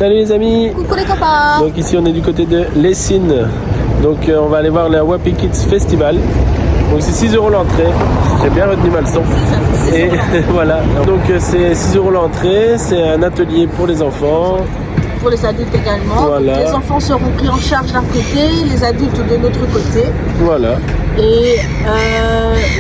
Salut les amis. Coucou les copains. Donc ici on est du côté de Lessines. Donc on va aller voir le Wapi Kids Festival. Donc c'est 6 € l'entrée. J'ai bien retenu ma leçon. Et voilà. Donc c'est 6 € l'entrée. C'est un atelier pour les enfants. Pour les adultes également. Voilà. Les enfants seront pris en charge d'un côté, les adultes de l'autre côté. Voilà. Et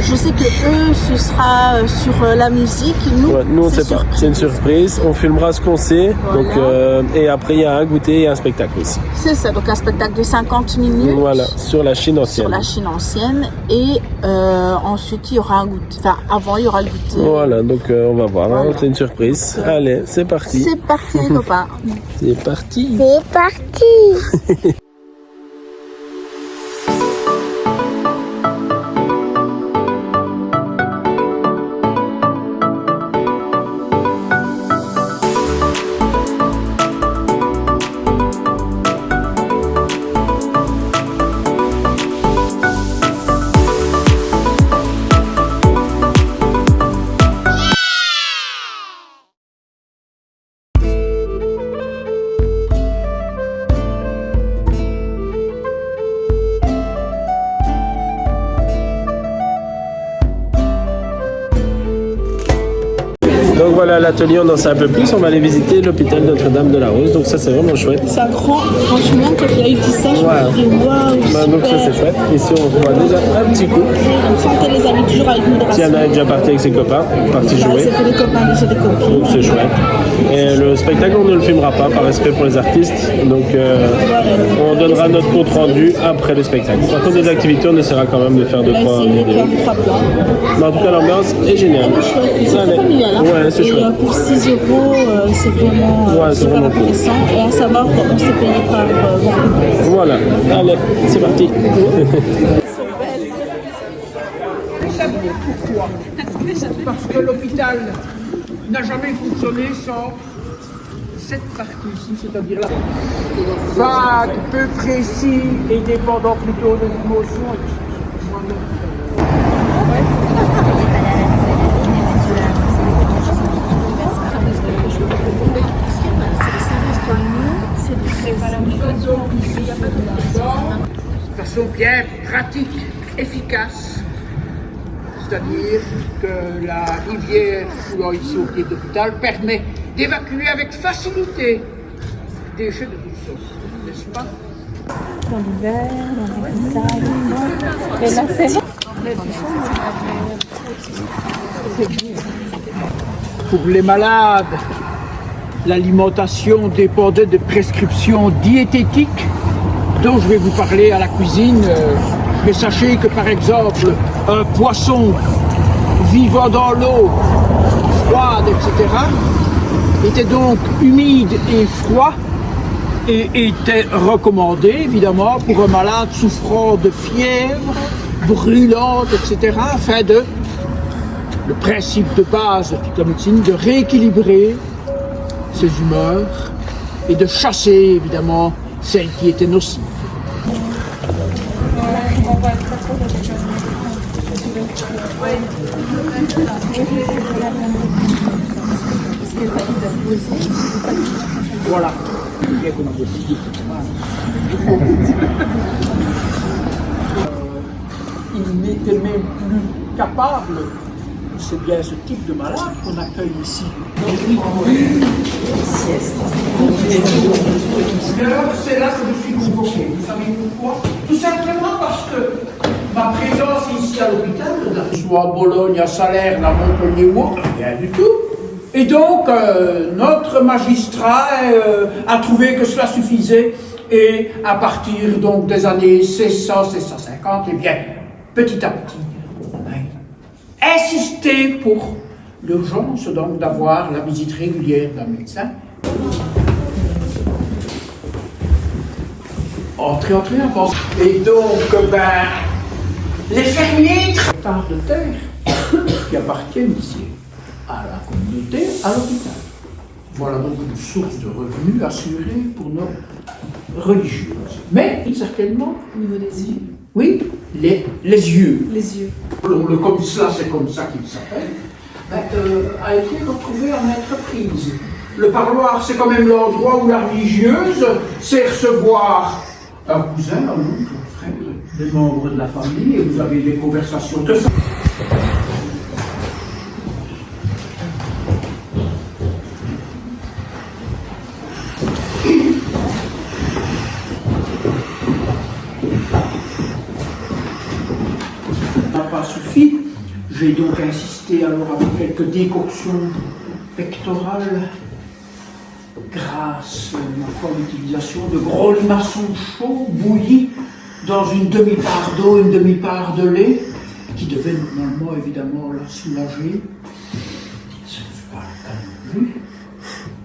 je sais que eux, ce sera sur la musique. Nous on sait pas. C'est une surprise. On filmera ce qu'on sait. Voilà. Donc, et après il y a un goûter et un spectacle aussi. C'est ça, donc un spectacle de 50 minutes. Voilà, sur la Chine ancienne. Sur la Chine ancienne. Et ensuite il y aura un goûter. Enfin, avant il y aura le goûter. Voilà, donc on va voir. Voilà. Hein, c'est une surprise. Allez, c'est parti. C'est parti les copains. C'est parti. C'est parti. Donc voilà, l'atelier, on en sait un peu plus. On va aller visiter l'hôpital Notre-Dame-de-la-Rose. Donc ça, c'est vraiment chouette. C'est grand, franchement, quand il a eu dit ça, je me suis dit waouh, super. Donc ça, c'est chouette. Ici, on voit déjà un petit coup. On sentait les amis toujours avec nous. Tiana est déjà partie avec ses copains, partie jouer. C'est fait des copains, déjà des copines. Donc c'est chouette. Et le spectacle, on ne le filmera pas par respect pour les artistes. Donc on donnera notre compte rendu après le spectacle. Par contre, des activités, on essaiera quand même de faire 2-3 vidéos. Mais en tout cas, l'ambiance est géniale. C'est familial, hein. Ouais, c'est chouette. Et pour 6 €, c'est vraiment, Ouais, c'est vraiment cool. intéressant. Et à savoir qu'on s'est payé par Voilà, allez, c'est parti. Pourquoi? Parce que l'hôpital n'a jamais fonctionné sans cette partie-ci, c'est-à-dire là. Vague, peu précis et dépendant plutôt de l'émotion. De façon bien pratique, efficace. C'est-à-dire que la rivière coulant ici au pied de l'hôpital permet d'évacuer avec facilité des déchets de toutes sortes, n'est-ce pas? dans l'hiver, dans les salles. Et là, c'est Pour les malades, l'alimentation dépendait de prescriptions diététiques dont je vais vous parler à la cuisine. Mais sachez que par exemple, un poisson vivant dans l'eau froide, etc., était donc humide et froid et était recommandé évidemment pour un malade souffrant de fièvre brûlante, etc., afin de, le principe de base de toute la médecine, de rééquilibrer ses humeurs et de chasser évidemment celles qui étaient nocives. Voilà. Il n'était même plus capable. C'est bien ce type de malade qu'on accueille ici. Alors c'est là que je suis convoqué. Vous savez pourquoi? Tout simplement parce que ma présence ici à l'hôpital, soit à Bologne, à Salerne, à Montpellier ou autre, rien du tout. Et donc, notre magistrat a trouvé que cela suffisait. Et à partir donc des années 1600-1650, eh bien, petit à petit, on a insisté pour l'urgence donc d'avoir la visite régulière d'un médecin. Entrez, avance. Et donc, les fermiers, hectares de terre qui appartiennent ici à la communauté, à l'hôpital. Voilà donc une source de revenus assurée pour nos religieuses. Mais, certainement... Au niveau des yeux. Oui, les yeux. Les yeux. Comme ça, c'est comme ça qu'il s'appelle, a été retrouvé en entreprise. Le parloir, c'est quand même l'endroit où la religieuse sait recevoir un cousin, un oncle, un frère, des membres de la famille, et vous avez des conversations de ça. Ça n'a pas suffi. J'ai donc insisté alors avec quelques décoctions pectorales grâce à l'utilisation de gros limaçons chauds bouillis dans une demi-part d'eau, une demi-part de lait, qui devait normalement évidemment la soulager. Ça ne fait pas le cas non plus.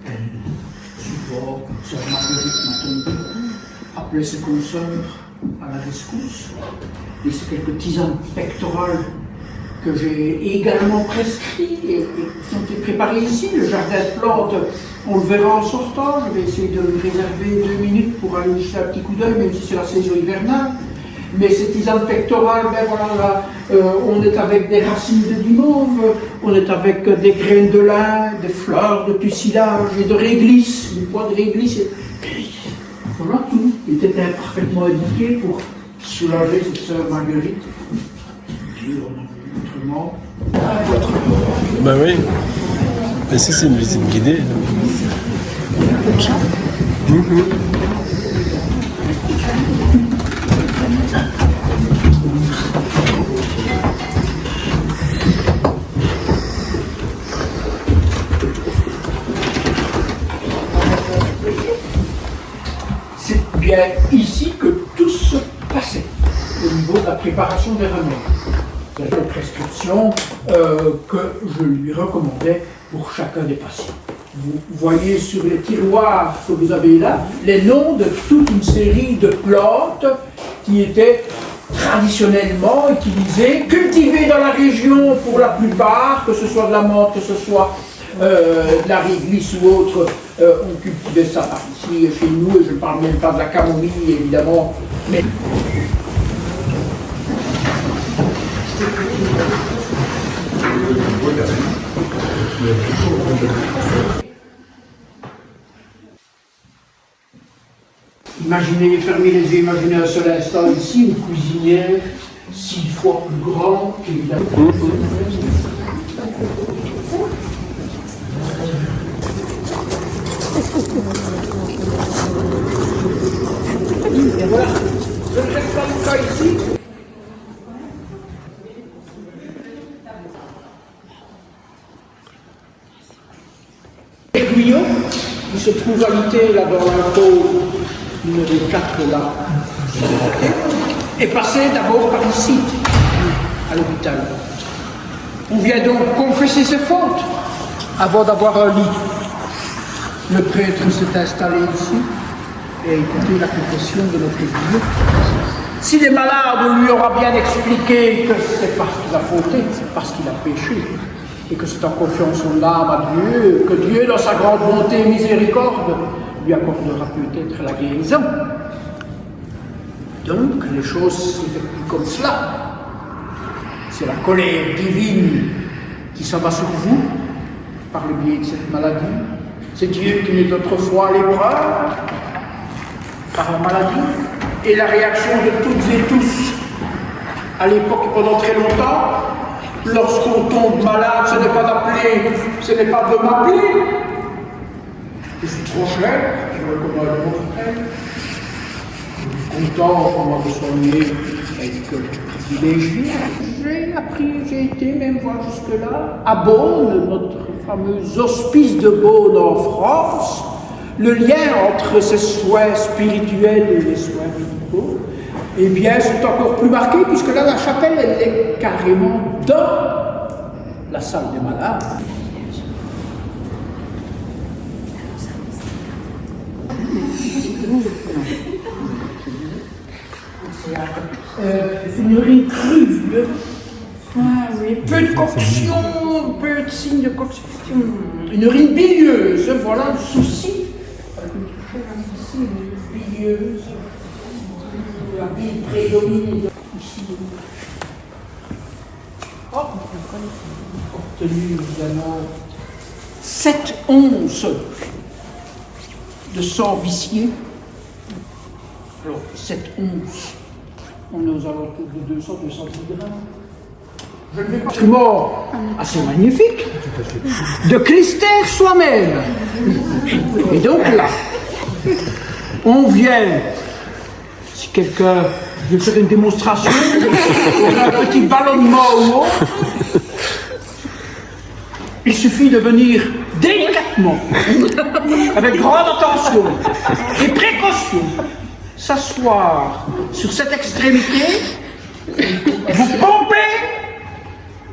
Elle, souvent, sœur Marguerite Maton appelait ses consoeurs à la rescousse. Et c'est quelques tisanes pectorales que j'ai également prescrit et qui ont été préparées ici. Le jardin de plantes, on le verra en sortant. Je vais essayer de lui réserver 2 minutes pour aller jeter un petit coup d'œil, même si c'est la saison hivernale. Mais ces tisanes pectorales, ben voilà, là, on est avec des racines de guimauve, on est avec des graines de lin, des fleurs de tucilage et de réglisse, du poids de réglisse. Voilà tout. Il était parfaitement indiqué pour soulager cette sœur Marguerite. Bah oui. Mais si c'est une visite guidée. C'est bien ici que tout se passait, au niveau de la préparation des remèdes. Des prescriptions que je lui recommandais pour chacun des patients. Vous voyez sur les tiroirs que vous avez là les noms de toute une série de plantes qui étaient traditionnellement utilisées, cultivées dans la région pour la plupart, que ce soit de la menthe, que ce soit de la réglisse ou autre, on cultivait ça par ici chez nous, et je ne parle même pas de la camomille évidemment, mais... Imaginez, fermez les yeux, imaginez un seul instant ici, une cuisinière 6 fois plus grande qu'évidemment. Et voilà, je ne reste pas le cas ici. L'aiguillon, qui se trouve habité là dans l'alcôve numéro 4 là, est passé d'abord par ici, à l'hôpital. On vient donc confesser ses fautes avant d'avoir un lit. Le prêtre s'est installé ici et a écouté la confession de notre Église. Si les malades, on lui aura bien expliqué que c'est parce qu'il a fauté, c'est parce qu'il a péché, et que c'est en confiance son âme à Dieu, que Dieu, dans sa grande bonté et miséricorde, lui accordera peut-être la guérison. Donc, les choses s'effectuent comme cela. C'est la colère divine qui s'abat sur vous, par le biais de cette maladie. C'est Dieu qui met autrefois à l'épreuve, par la maladie, et la réaction de toutes et tous, à l'époque et pendant très longtemps, lorsqu'on tombe malade, ce n'est pas d'appeler, ce n'est pas de m'appeler. Je suis trop cher, je recommande un autre frère. Je suis content pour moi de soigner avec privilégié. J'ai appris, j'ai été même voir jusque-là, à Beaune, notre fameux hospice de Beaune en France, le lien entre ces soins spirituels et les soins médicaux, eh bien, c'est encore plus marqué, puisque là, la chapelle, elle est carrément dans la salle des malades. Une urine crue. Ah oui, peu de coction, peu de signes de coction. Une urine bilieuse, voilà le souci. Ici, une urine bilieuse. La bile prédomine ici. Obtenu évidemment 7 onces de sang vicié. Alors, 7 onces, on est aux alentours de 200-210 grammes. Je ne vais pas. Mort assez magnifique, de Clister soi-même. Et donc là, on vient, si quelqu'un veut faire une démonstration, on a un petit ballonnement au haut. Il suffit de venir délicatement, avec grande attention et précaution, s'asseoir sur cette extrémité, vous pompez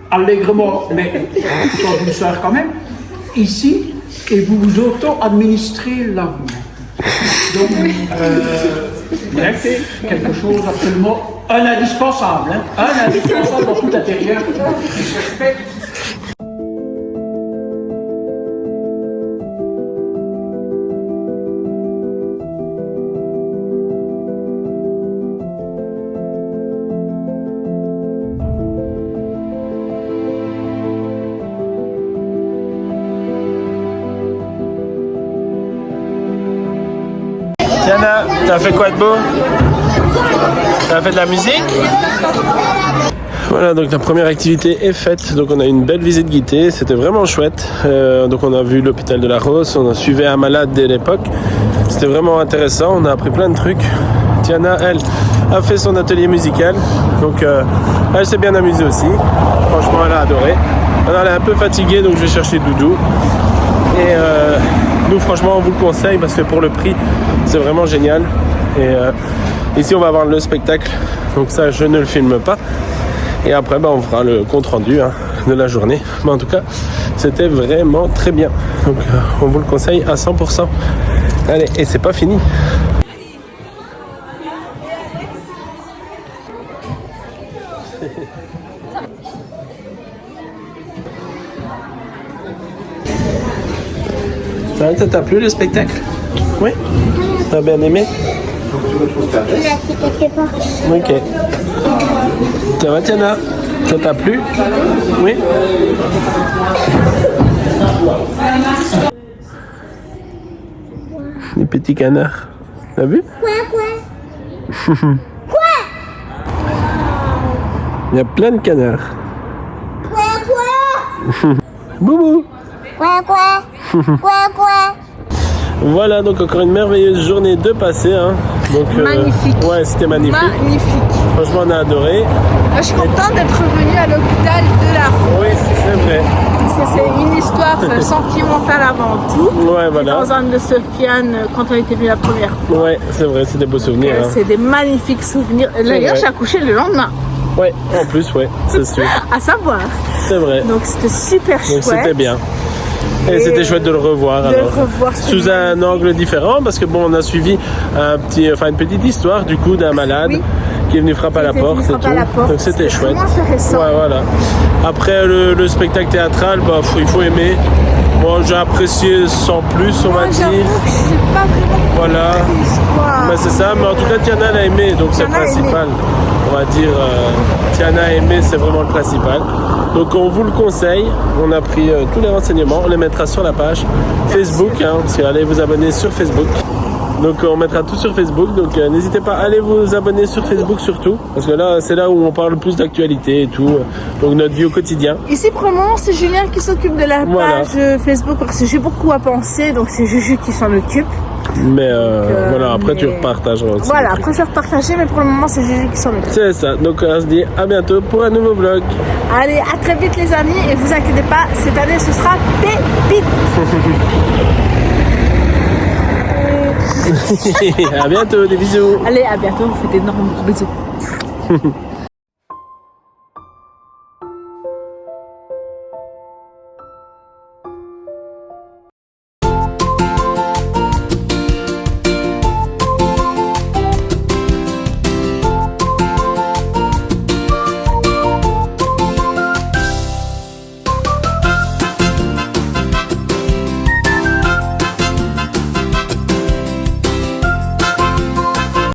allègrement, mais tout en douceur quand même, ici, et vous vous auto-administrez lavement. Donc, bref, quelque chose absolument un indispensable, hein, un indispensable dans tout l'intérieur qui se respecte. Tiana, t'as fait quoi de beau? T'as fait de la musique? Voilà, donc la première activité est faite. Donc on a eu une belle visite guidée, c'était vraiment chouette. Donc on a vu l'hôpital de la Rose, on a suivi un malade dès l'époque. C'était vraiment intéressant, on a appris plein de trucs. Tiana, elle, a fait son atelier musical. Donc elle s'est bien amusée aussi. Franchement, elle a adoré. Alors, elle est un peu fatiguée, donc je vais chercher Doudou. Et nous, franchement, on vous le conseille parce que pour le prix, c'est vraiment génial. Et ici, on va avoir le spectacle. Donc ça, je ne le filme pas. Et après, on fera le compte rendu de la journée. Mais en tout cas, c'était vraiment très bien. Donc, on vous le conseille à 100%. Allez, et c'est pas fini. Ça t'a plu le spectacle? Oui? T'as bien aimé? Ok. Ça va, Tiana? Ça t'a plu? Oui? Les petits canards. T'as vu? Quoi? Il y a plein de canards. Boubou! Voilà, donc encore une merveilleuse journée de passé. Donc, Magnifique. Ouais, c'était magnifique. Franchement, on a adoré. Je suis contente d'être revenue à l'hôpital de la Rose. Oui, c'est vrai. C'est une histoire sentimentale avant tout. Ouais, voilà. Dans un de Sofiane quand on était venu la première fois. Ouais, c'est vrai, c'est des beaux souvenirs. C'est des magnifiques souvenirs. D'ailleurs, j'ai accouché le lendemain. Ouais, en plus, ouais, c'est sûr. À savoir. C'est vrai. Donc c'était super chouette. Donc c'était bien. Et c'était chouette de le revoir, sous un angle différent, parce que bon, on a suivi une petite histoire du coup d'un malade qui est venu frapper à la porte et tout. Donc c'était chouette. Ouais, voilà. Après le spectacle théâtral, il faut aimer. Moi, j'ai apprécié sans plus, on va dire. Pas vraiment voilà. C'est ça, mais en tout cas, Tiana l'a aimé, donc c'est le principal. On va dire, Tiana a aimé, c'est vraiment le principal. Donc on vous le conseille, on a pris tous les renseignements, on les mettra sur la page Facebook, si vous allez vous abonner sur Facebook. Donc on mettra tout sur Facebook, donc n'hésitez pas à aller vous abonner sur Facebook surtout, parce que là c'est là où on parle plus d'actualité et tout, donc notre vie au quotidien. Ici pour le moment c'est Julien qui s'occupe de la page Facebook, parce que j'ai beaucoup à penser, donc c'est Juju qui s'en occupe. Mais voilà, après tu repartageras aussi. Voilà, après je vais repartager, mais pour le moment c'est Juju qui s'en occupe. C'est ça, donc on se dit à bientôt pour un nouveau vlog. Allez, à très vite les amis, et vous inquiétez pas, cette année ce sera pépite. À bientôt, des bisous. Allez, à bientôt, vous faites d'énormes gros bisous.